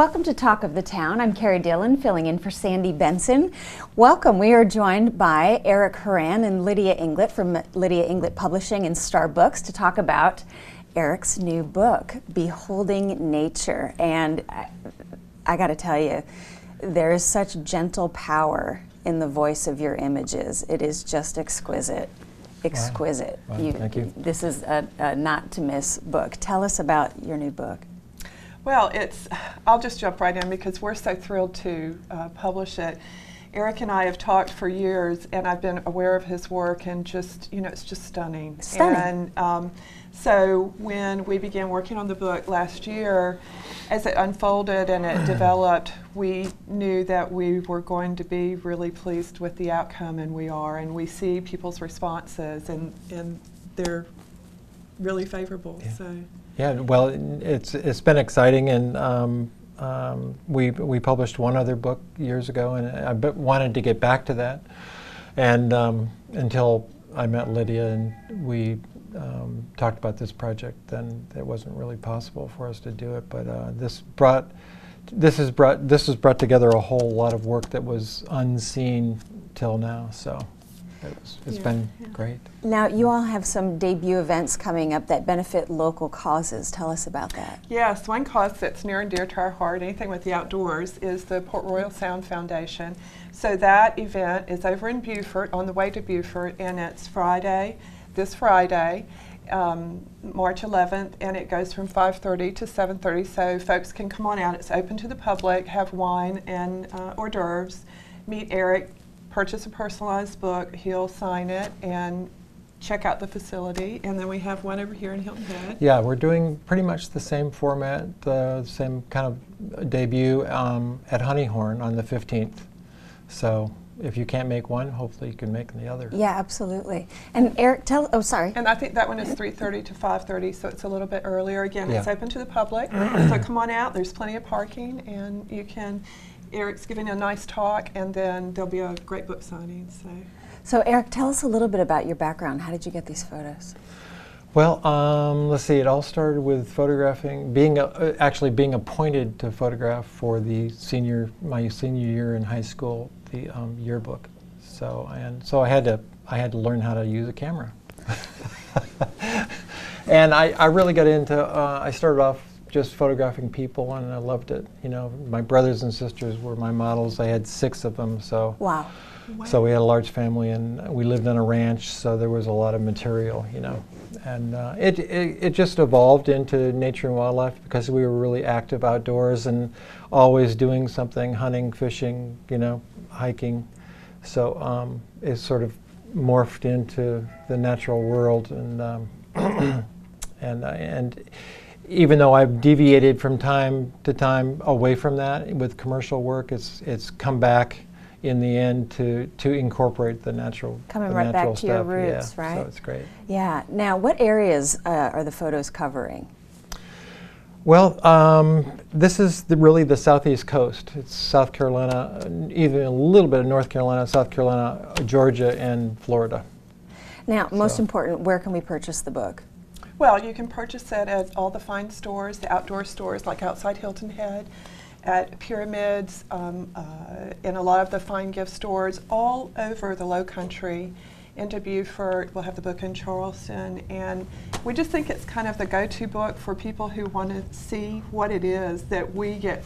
Welcome to Talk of the Town. I'm Carrie Dillon, filling in for Sandy Benson. Welcome. We are joined by Eric Horan and Lydia Inglett from Lydia Inglett Publishing and Starbooks to talk about Eric's new book, Beholding Nature. And I got to tell you, there is such gentle power in the voice of your images. It is just exquisite. Exquisite. Wow. Wow. Thank you. This is a not to miss book. Tell us about your new book. Well, I'll just jump right in because we're so thrilled to publish it. Eric and I have talked for years, and I've been aware of his work, and just, it's just stunning. Stunning. And so when we began working on the book last year, as it unfolded and it developed, we knew that we were going to be really pleased with the outcome, and we are. And we see people's responses, and they're really favorable. Yeah. So. Yeah, well, it's been exciting, and we published one other book years ago, and I wanted to get back to that, and until I met Lydia and we talked about this project, then it wasn't really possible for us to do it. But this has brought together a whole lot of work that was unseen till now. So. It's been great. Now, you all have some debut events coming up that benefit local causes. Tell us about that. Yes, one cause that's near and dear to our heart, anything with the outdoors, is the Port Royal Sound Foundation. So that event is over in Beaufort, on the way to Beaufort, and it's this Friday, March 11th, and it goes from 5:30 to 7:30, so folks can come on out. It's open to the public, have wine and hors d'oeuvres, meet Eric, purchase a personalized book, he'll sign it, and check out the facility. And then we have one over here in Hilton Head. Yeah, we're doing pretty much the same format, the same kind of debut at Honeyhorn on the 15th. So if you can't make one, hopefully you can make the other. Yeah, absolutely. And Eric, sorry. And I think that one is 3:30 to 5:30, so it's a little bit earlier. Again, yeah. It's open to the public, so come on out. There's plenty of parking, and you can. Eric's giving a nice talk, and then there'll be a great book signing. So Eric, tell us a little bit about your background. How did you get these photos? Well, let's see. It all started with photographing, actually being appointed to photograph for my senior year in high school, the yearbook. So I had to learn how to use a camera, and I really got into. I started off just photographing people, and I loved it. My brothers and sisters were my models. I had 6 of them. So wow. So we had a large family, and we lived on a ranch, so there was a lot of material, and it just evolved into nature and wildlife because we were really active outdoors and always doing something, hunting, fishing, hiking. So it sort of morphed into the natural world, and and even though I've deviated from time to time away from that with commercial work, it's come back in the end to incorporate the natural Coming right back to your roots, yeah, right? So it's great. Yeah. Now, what areas are the photos covering? Well, this is really the southeast coast. It's South Carolina, even a little bit of North Carolina, South Carolina, Georgia, and Florida. Now, most important, where can we purchase the book? Well, you can purchase it at all the fine stores, the outdoor stores, like outside Hilton Head, at Pyramids, in a lot of the fine gift stores all over the Low Country, into Beaufort. We'll have the book in Charleston, and we just think it's kind of the go-to book for people who want to see what it is that we get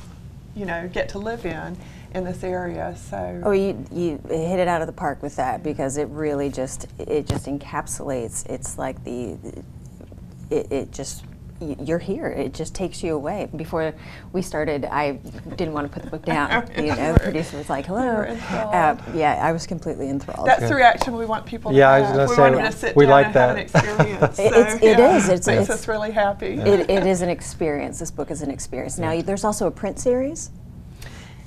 to live in this area. So you hit it out of the park with that, because it really just encapsulates. It's like you're here. It just takes you away. Before we started, I didn't want to put the book down. The producer was like, "Hello." Yeah, I was completely enthralled. That's the reaction we want people to have. I was going to say, we want them to sit we down like and that. have an experience. It makes us really happy. It is an experience. This book is an experience. Now, there's also a print series.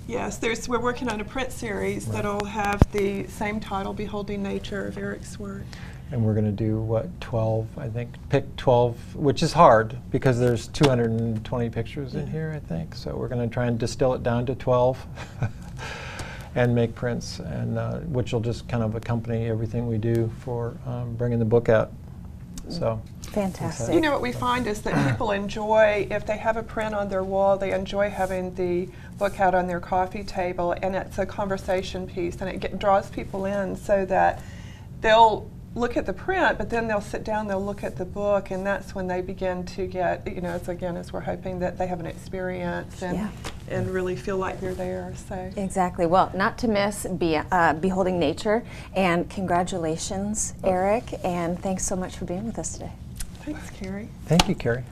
Yes, we're working on a print series that'll have the same title, Beholding Nature, of Eric's work. And we're going to do, 12, I think, pick 12, which is hard because there's 220 pictures in here, I think. So we're going to try and distill it down to 12 and make prints, and which will just kind of accompany everything we do for bringing the book out. So. Fantastic. You know, what we find is that people enjoy, if they have a print on their wall, they enjoy having the book out on their coffee table, and it's a conversation piece, and it draws people in so that they'll look at the print, but then they'll sit down, they'll look at the book, and that's when they begin to get, you know, as we're hoping that they have an experience and really feel like they're there. So Exactly. Well, not to miss Beholding Nature, and congratulations, Eric, and thanks so much for being with us today. thanks, Carrie. Thank you, Carrie.